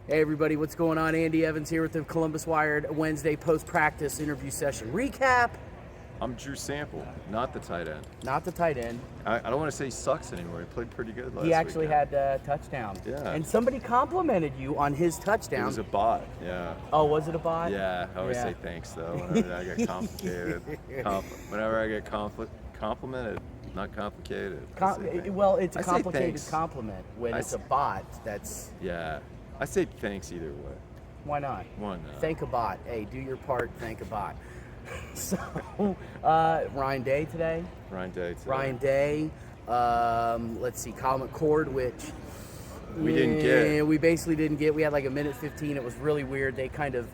Hey everybody, what's going on? Andy Evans here with the Columbus Wired Wednesday post-practice interview session recap. I'm Drew Sample, not the tight end. Not the tight end. I don't want to say he sucks anymore. He played pretty good last week. He actually had a touchdown. Yeah. And somebody complimented you on his touchdown. It was a bot, yeah. Oh, was it a bot? Yeah, I always Yeah. say thanks though whenever I get complicated. Whenever I get complimented, not complicated. Well, it's a I say complicated thanks. compliment when it's a bot. That's Yeah, I say thanks either way. why not? Why not? Thank a bot. Hey, do your part. Thank a bot. So, Ryan Day today. Ryan Day today. Ryan Day. Let's see, Kyle McCord, which We didn't get. We basically didn't get. We had like a minute 15. It was really weird. They kind of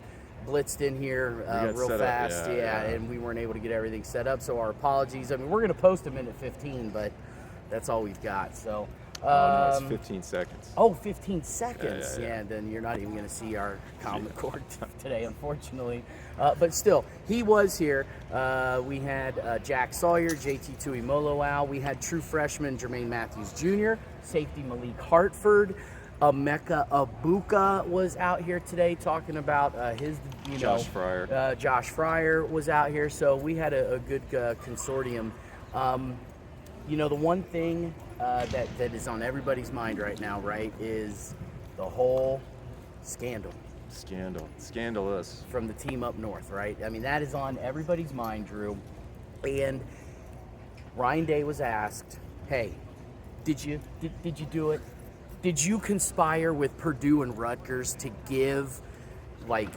blitzed in here got real set up, fast. yeah. And we weren't able to get everything set up. So our apologies. I mean, we're going to post a minute 15, but that's all we've got. So. No, it's 15 seconds. Oh, 15 seconds. Yeah. Then you're not even going to see our comment cord today, unfortunately. But still, he was here. We had Jack Sawyer, JT Tuimoloau. We had true freshman Jermaine Matthews Jr., safety Malik Hartford. Emeka Abuka was out here today talking about Josh Fryer. Josh Fryer was out here. So we had a good consortium. The one thing that is on everybody's mind right now, right, is the whole scandal. Scandalous. From the team up north, right? I mean, that is on everybody's mind, Drew. And Ryan Day was asked, hey, did you do it? Did you conspire with Purdue and Rutgers to give, like,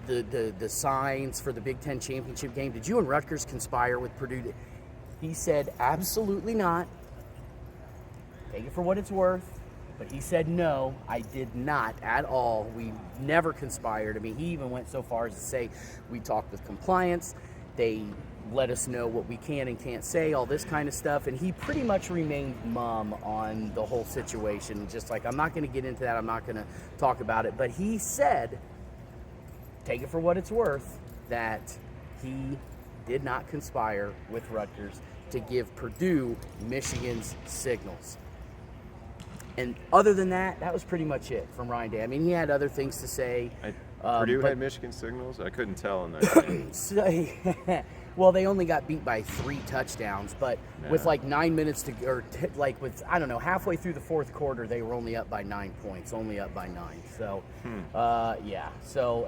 the signs for the Big Ten championship game? Did you and Rutgers conspire with Purdue? He said, absolutely not. Take it for what it's worth. But he said, no, I did not at all. We never conspired. I mean, he even went so far as to say we talked with compliance. They let us know what we can and can't say, all this kind of stuff. And he pretty much remained mum on the whole situation. Just like, I'm not going to get into that. I'm not going to talk about it. But he said, take it for what it's worth, that he did not conspire with Rutgers to give Purdue Michigan's signals. And other than that, that was pretty much it from Ryan Day. I mean, he had other things to say. Purdue had Michigan signals? I couldn't tell in that game. Well, they only got beat by 3 touchdowns, but with like 9 minutes to go, halfway through the fourth quarter, they were only up by 9 points, only up by 9. So, yeah. So,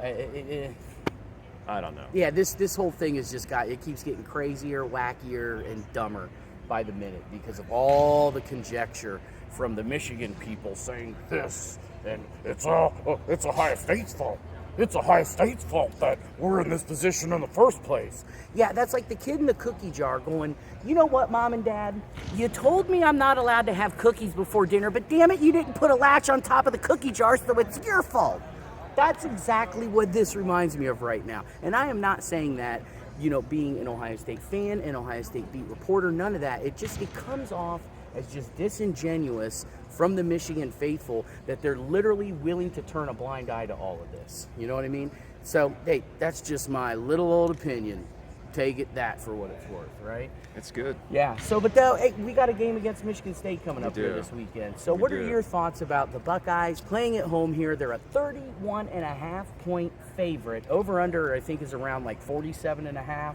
I don't know. Yeah, this whole thing is it keeps getting crazier, wackier, and dumber by the minute because of all the conjecture from the Michigan people saying this, and it's Ohio State's fault. It's Ohio State's fault that we're in this position in the first place. Yeah, that's like the kid in the cookie jar going, you know what, Mom and Dad? You told me I'm not allowed to have cookies before dinner, but damn it, you didn't put a latch on top of the cookie jar, so it's your fault. That's exactly what this reminds me of right now. And I am not saying that, being an Ohio State fan, an Ohio State beat reporter, none of that. It comes off as just disingenuous from the Michigan faithful that they're literally willing to turn a blind eye to all of this. You know what I mean? So, hey, that's just my little old opinion. Take that for what it's worth, right? It's good. Yeah. So, but hey, we got a game against Michigan State coming up here this weekend. So, what are your thoughts about the Buckeyes playing at home here? They're a 31.5-point favorite. Over under, I think, is around like 47.5.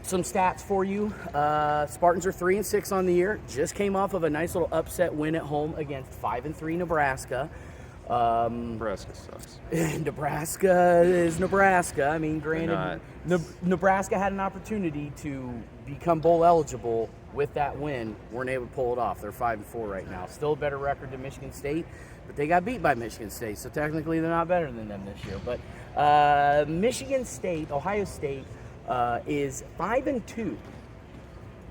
Some stats for you. Spartans are 3-6 on the year. Just came off of a nice little upset win at home against 5-3 Nebraska. Nebraska sucks. Nebraska is Nebraska. I mean, granted, Nebraska had an opportunity to become bowl eligible with that win. Weren't able to pull it off. They're 5-4 right now. Still a better record than Michigan State, but they got beat by Michigan State, so technically they're not better than them this year. But Ohio State is 5-2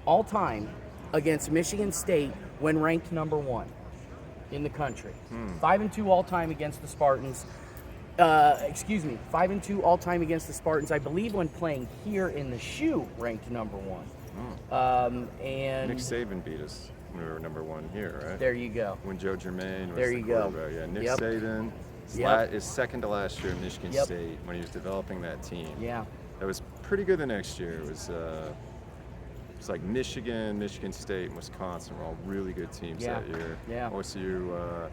all time against Michigan State when ranked number 1 in the country. 5-2 all time against the Spartans. 5-2 all time against the Spartans. I believe when playing here in the shoe, ranked number 1. And Nick Saban beat us when we were number 1 here, right? There you go. When Joe Germain was there the you go. quarterback. Yeah, Nick Saban is second to last year at Michigan State when he was developing that team. Yeah. That was pretty good the next year. It was like Michigan, Michigan State, and Wisconsin were all really good teams that year. Yeah. OSU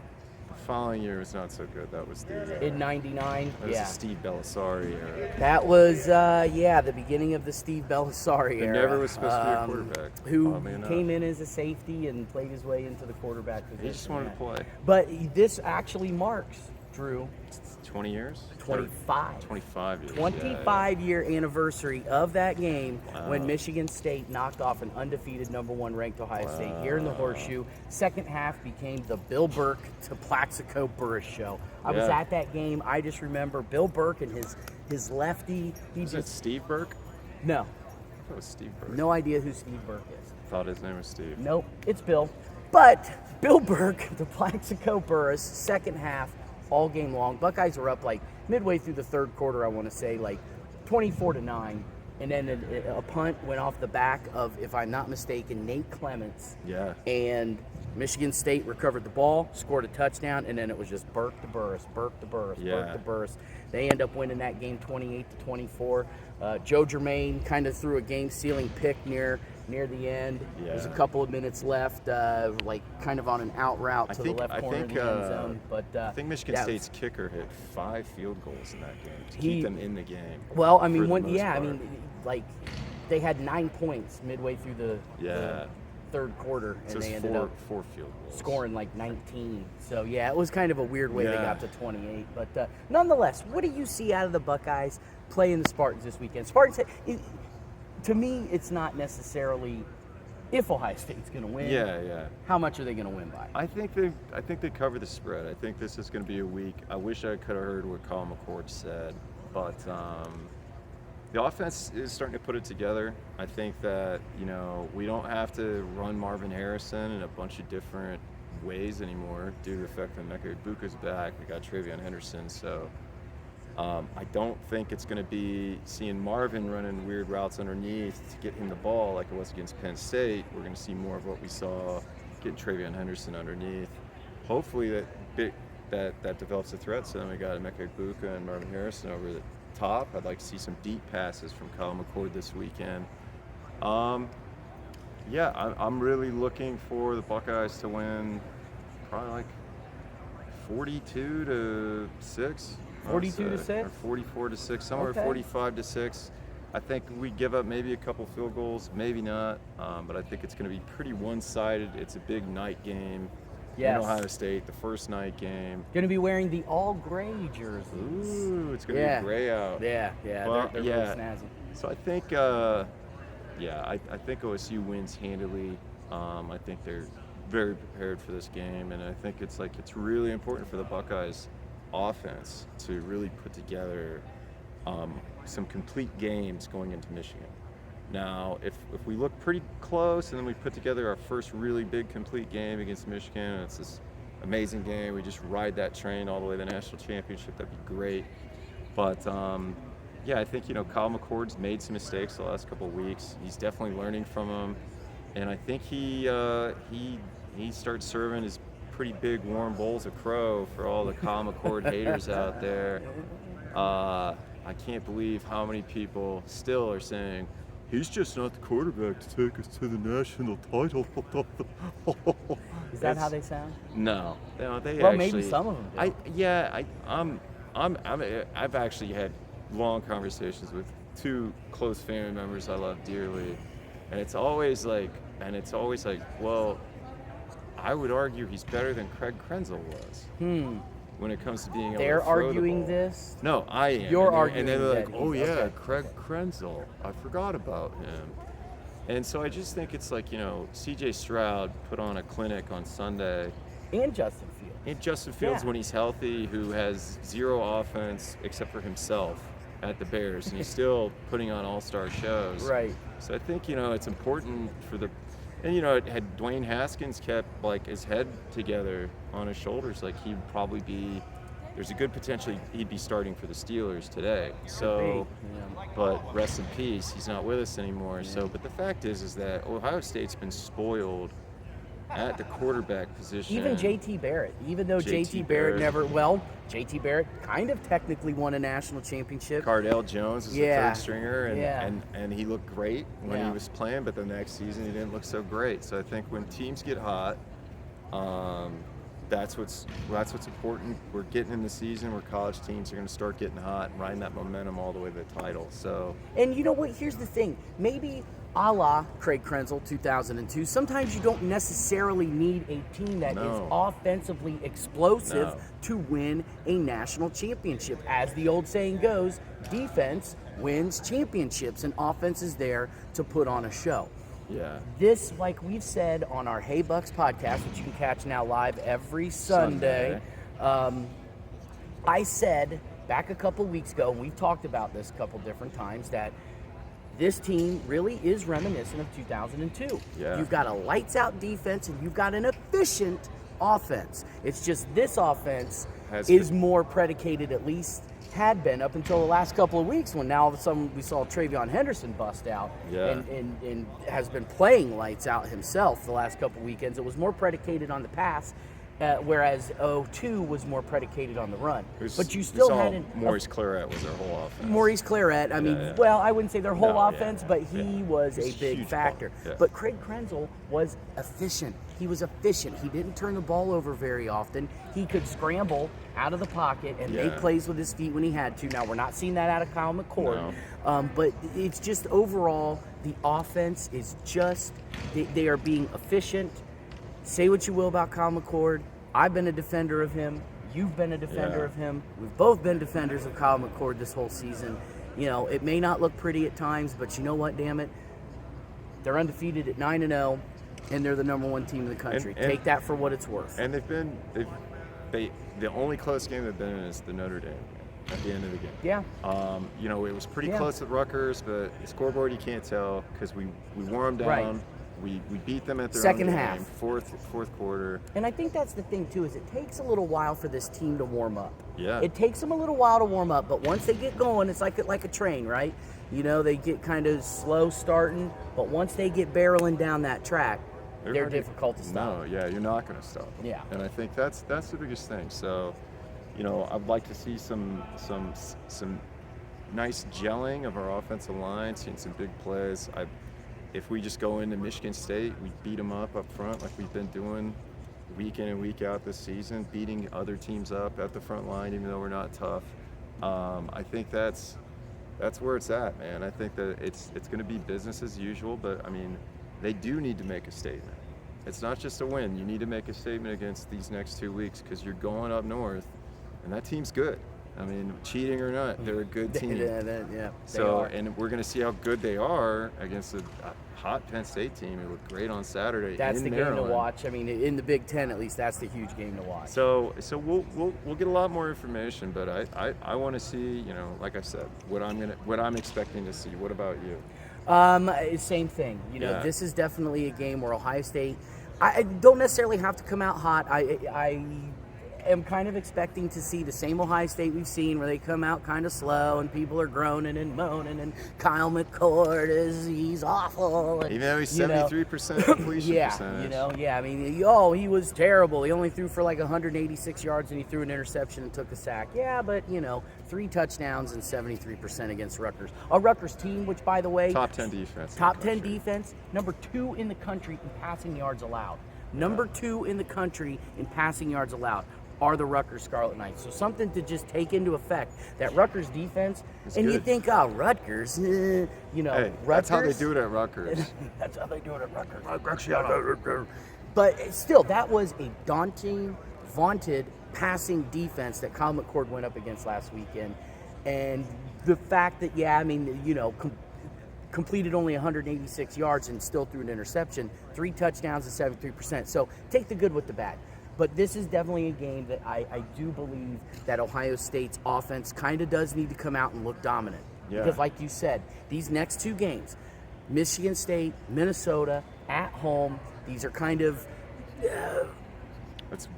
following year was not so good. That was the In '99, that was yeah. the Steve Belisari era. That was, the beginning of the Steve Belisari There era. never was supposed to be a quarterback, Who oddly enough. came in as a safety and played his way into the quarterback position. He just wanted to play. But this actually marks, Drew, 20 years? 25. 25 years. 25-year anniversary of that game Wow. when Michigan State knocked off an undefeated #1 ranked Ohio State here in the Horseshoe. Second half became the Bill Burke to Plaxico Burris show. I was Yeah. at that game. I just remember Bill Burke and his lefty. Was it Steve Burke? No, I thought it was Steve Burke. no idea who Steve Burke is. Thought his name was Steve. Nope, it's Bill. But Bill Burke to Plaxico Burris, second half, all game long. Buckeyes were up like midway through the third quarter, I want to say, like 24-9. And then a punt went off the back of, if I'm not mistaken, Nate Clements. Yeah. And Michigan State recovered the ball, scored a touchdown, and then it was just Burke to Burris, Burke to Burris, Burke Yeah. to Burris. They end up winning that game 28-24. Joe Germain kind of threw a game-sealing pick near the end. There's a Yeah. couple of minutes left, like kind of on an out route to the left corner of the end zone. But I think Michigan yeah, State's kicker hit 5 field goals in that game to He- keep them in the game. Well, I for mean, the most I part. mean, like they had 9 points midway through the Yeah. third quarter, and So they it's ended up four field goals. scoring like 19. So yeah, it was kind of a weird way they Yeah. got to 28. But nonetheless, what do you see out of the Buckeyes playing the Spartans this weekend? Spartans, to me, it's not necessarily if Ohio State's going to win. Yeah. How much are they going to win by? I think they cover the spread. I think this is going to be a week. I wish I could have heard what Colin McCord said, but the offense is starting to put it together. I think that we don't have to run Marvin Harrison in a bunch of different ways anymore due to the fact that Mecca Ibuka's back. We got Travion Henderson, so I don't think it's going to be seeing Marvin running weird routes underneath to get him the ball like it was against Penn State. We're going to see more of what we saw getting Travion Henderson underneath. Hopefully that develops a threat. So then we got Emeka Egbuka and Marvin Harrison over the top. I'd like to see some deep passes from Kyle McCord this weekend. I'm really looking for the Buckeyes to win probably like 42-6. 42-6? Or 44-6, somewhere Okay. 45-6. I think we give up maybe a couple field goals, maybe not, but I think it's going to be pretty one-sided. It's a big night game Yes. in Ohio State, the first night game. Going to be wearing the all gray jerseys. Ooh, it's going to Yeah. be gray out. Yeah, Well, they're yeah. really snazzy. So I think, I think OSU wins handily. I think they're very prepared for this game, and I think it's really important for the Buckeyes offense to really put together some complete games going into Michigan. Now, if we look pretty close and then we put together our first really big complete game against Michigan, and it's this amazing game, we just ride that train all the way to the national championship, that'd be great. But I think Kyle McCord's made some mistakes the last couple of weeks. He's definitely learning from them, and I think he starts serving his pretty big warm bowls of crow for all the Kyle McCord haters out there. I can't believe how many people still are saying he's just not the quarterback to take us to the national title. Is that how they sound? No, they Well, actually. maybe some of them do. I've actually had long conversations with two close family members I love dearly, and it's always like, well, I would argue he's better than Craig Krenzel was when it comes to being able They're to throw the arguing ball. this? No, I am. You're and arguing they're like, that oh he's- yeah, okay. Craig Krenzel. I forgot about him. And so I just think it's like, C.J. Stroud put on a clinic on Sunday. And Justin Fields. And Justin Fields, Yeah. when he's healthy, who has zero offense except for himself at the Bears, and he's still putting on all-star shows. Right. So I think, it's important for the... And, had Dwayne Haskins kept, his head together on his shoulders, he'd probably be... There's a good potential he'd be starting for the Steelers today. So, but rest in peace, he's not with us anymore. Yeah. So, but the fact is that Ohio State's been spoiled at the quarterback position. Even J.T. Barrett, even though J.T. J.T. Barrett Barrett. J.T. Barrett kind of technically won a national championship. Cardell Jones is Yeah. the third stringer, and he looked great when Yeah. he was playing, but the next season he didn't look so great. So I think when teams get hot, that's what's important. We're getting in the season where college teams are going to start getting hot and riding that momentum all the way to the title. So, and you know what? Here's the thing. Maybe a la Craig Krenzel 2002, sometimes you don't necessarily need a team that is offensively explosive to win a national championship. As the old saying goes, defense wins championships, and offense is there to put on a show. yeah. This, like we've said on our Hey Bucks podcast, which you can catch now live every Sunday. I said back a couple weeks ago, and we've talked about this a couple different times, that this team really is reminiscent of 2002. Yeah. You've got a lights-out defense, and you've got an efficient offense. It's just this offense is more predicated, at least had been up until the last couple of weeks, when now all of a sudden we saw Travion Henderson bust out and has been playing lights out himself the last couple of weekends. It was more predicated on the pass, whereas 02 was more predicated on the run. But you still had Maurice Claret was their whole offense. Maurice Claret, I mean, well, I wouldn't say their whole offense, but he was a big huge factor. Yeah. But Craig Krenzel was efficient. He was efficient. He didn't turn the ball over very often. He could scramble out of the pocket and make plays with his feet when he had to. Now, we're not seeing that out of Kyle McCord. No. But it's just overall, the offense is just, they are being efficient. Say what you will about Kyle McCord. I've been a defender of him. You've been a defender of him. We've both been defenders of Kyle McCord this whole season. You know, it may not look pretty at times, but you know what, damn it? They're undefeated at 9-0, and they're the number one team in the country. Take that for what it's worth. And the only close game they've been in is the Notre Dame game at the end of the game. Yeah. You know, it was pretty close at Rutgers, but the scoreboard you can't tell because we wore them down. Right. We beat them at their second own half, game, fourth quarter. And I think that's the thing too, is it takes a little while for this team to warm up. Yeah. It takes them a little while to warm up, but once they get going, it's like a train, right? You know, they get kind of slow starting, but once they get barreling down that track, they're difficult to stop. No, yeah, you're not going to stop them. Yeah. And I think that's the biggest thing. So, you know, I'd like to see some nice gelling of our offensive line, seeing some big plays. If we just go into Michigan State, we beat them up front like we've been doing week in and week out this season, beating other teams up at the front line, even though we're not tough. I think that's where it's at, man. I think that it's going to be business as usual, but I mean, they do need to make a statement. It's not just a win. You need to make a statement against these next 2 weeks because you're going up north, and that team's good. I mean, cheating or not, they're a good team. Yeah. So, and we're going to see how good they are against a hot Penn State team. It looked great on Saturday. That's the Maryland. game to watch. I mean, in the Big Ten, at least, that's the huge game to watch. So we'll get a lot more information, but I want to see, you know, like I said, what I'm expecting to see. What about you? Same thing. You know, this is definitely a game where Ohio State. I don't necessarily have to come out hot. I am kind of expecting to see the same Ohio State we've seen, where they come out kind of slow and people are groaning and moaning, and Kyle McCord he's awful. And, even though he's 73% completion percentage. I mean, he was terrible. He only threw for like 186 yards and he threw an interception and took a sack. Yeah, but 3 touchdowns and 73% against Rutgers. A Rutgers team, which, by the way, top 10 defense. Top 10 defense, number 2 in the country in passing yards allowed. Number 2 in the country in passing yards allowed are the Rutgers Scarlet Knights. So something to just take into effect, that Rutgers defense, it's and good. you think, Rutgers, Hey, Rutgers. that's how they do it at Rutgers. That's how they do it at Rutgers. But still, that was a daunting, vaunted passing defense that Kyle McCord went up against last weekend. And the fact that, completed only 186 yards and still threw an interception, 3 touchdowns and 73%. So take the good with the bad. But this is definitely a game that I do believe that Ohio State's offense kind of does need to come out and look dominant. Yeah. Because like you said, these next 2 games, Michigan State, Minnesota, at home, these are kind of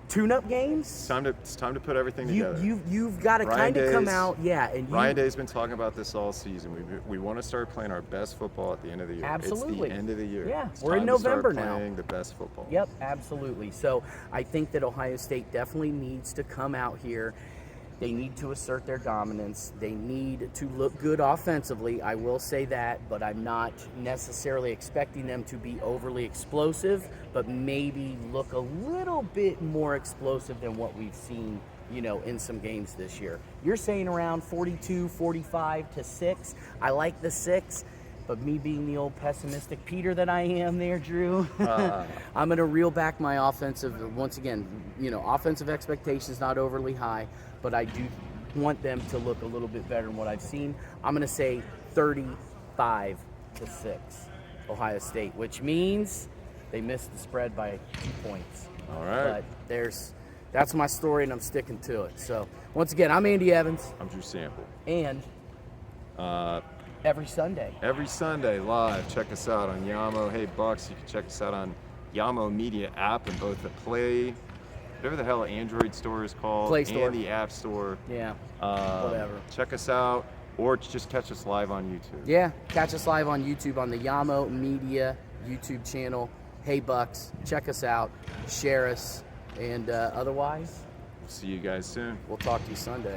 tune-up games. It's time to put everything together. You've got to kind of come out, and Ryan Day's been talking about this all season. We want to start playing our best football at the end of the year. Absolutely. It's the end of the year. Yeah, it's we're in time November to start now. Playing the best football. Yep, absolutely. So I think that Ohio State definitely needs to come out here They need to assert their dominance. They need to look good offensively. I will say that, but I'm not necessarily expecting them to be overly explosive, but maybe look a little bit more explosive than what we've seen, in some games this year. You're saying around 42, 45 to 6. I like the 6. But me being the old pessimistic Peter that I am there, Drew, I'm going to reel back my offensive, once again, offensive expectations not overly high, but I do want them to look a little bit better than what I've seen. I'm going to say 35 to 6, Ohio State, which means they missed the spread by 2 points. All right. But that's my story, and I'm sticking to it. So, once again, I'm Andy Evans. I'm Drew Sample. And every Sunday live. Check us out on Yamo. Hey, Bucks, you can check us out on Yamo Media app in both the Play, whatever the hell Android store is called, Play Store, and the App Store. Yeah, whatever. Check us out, or just catch us live on YouTube. Yeah, catch us live on YouTube on the Yamo Media YouTube channel. Hey, Bucks, check us out, share us, and otherwise, See you guys soon. we'll talk to you Sunday.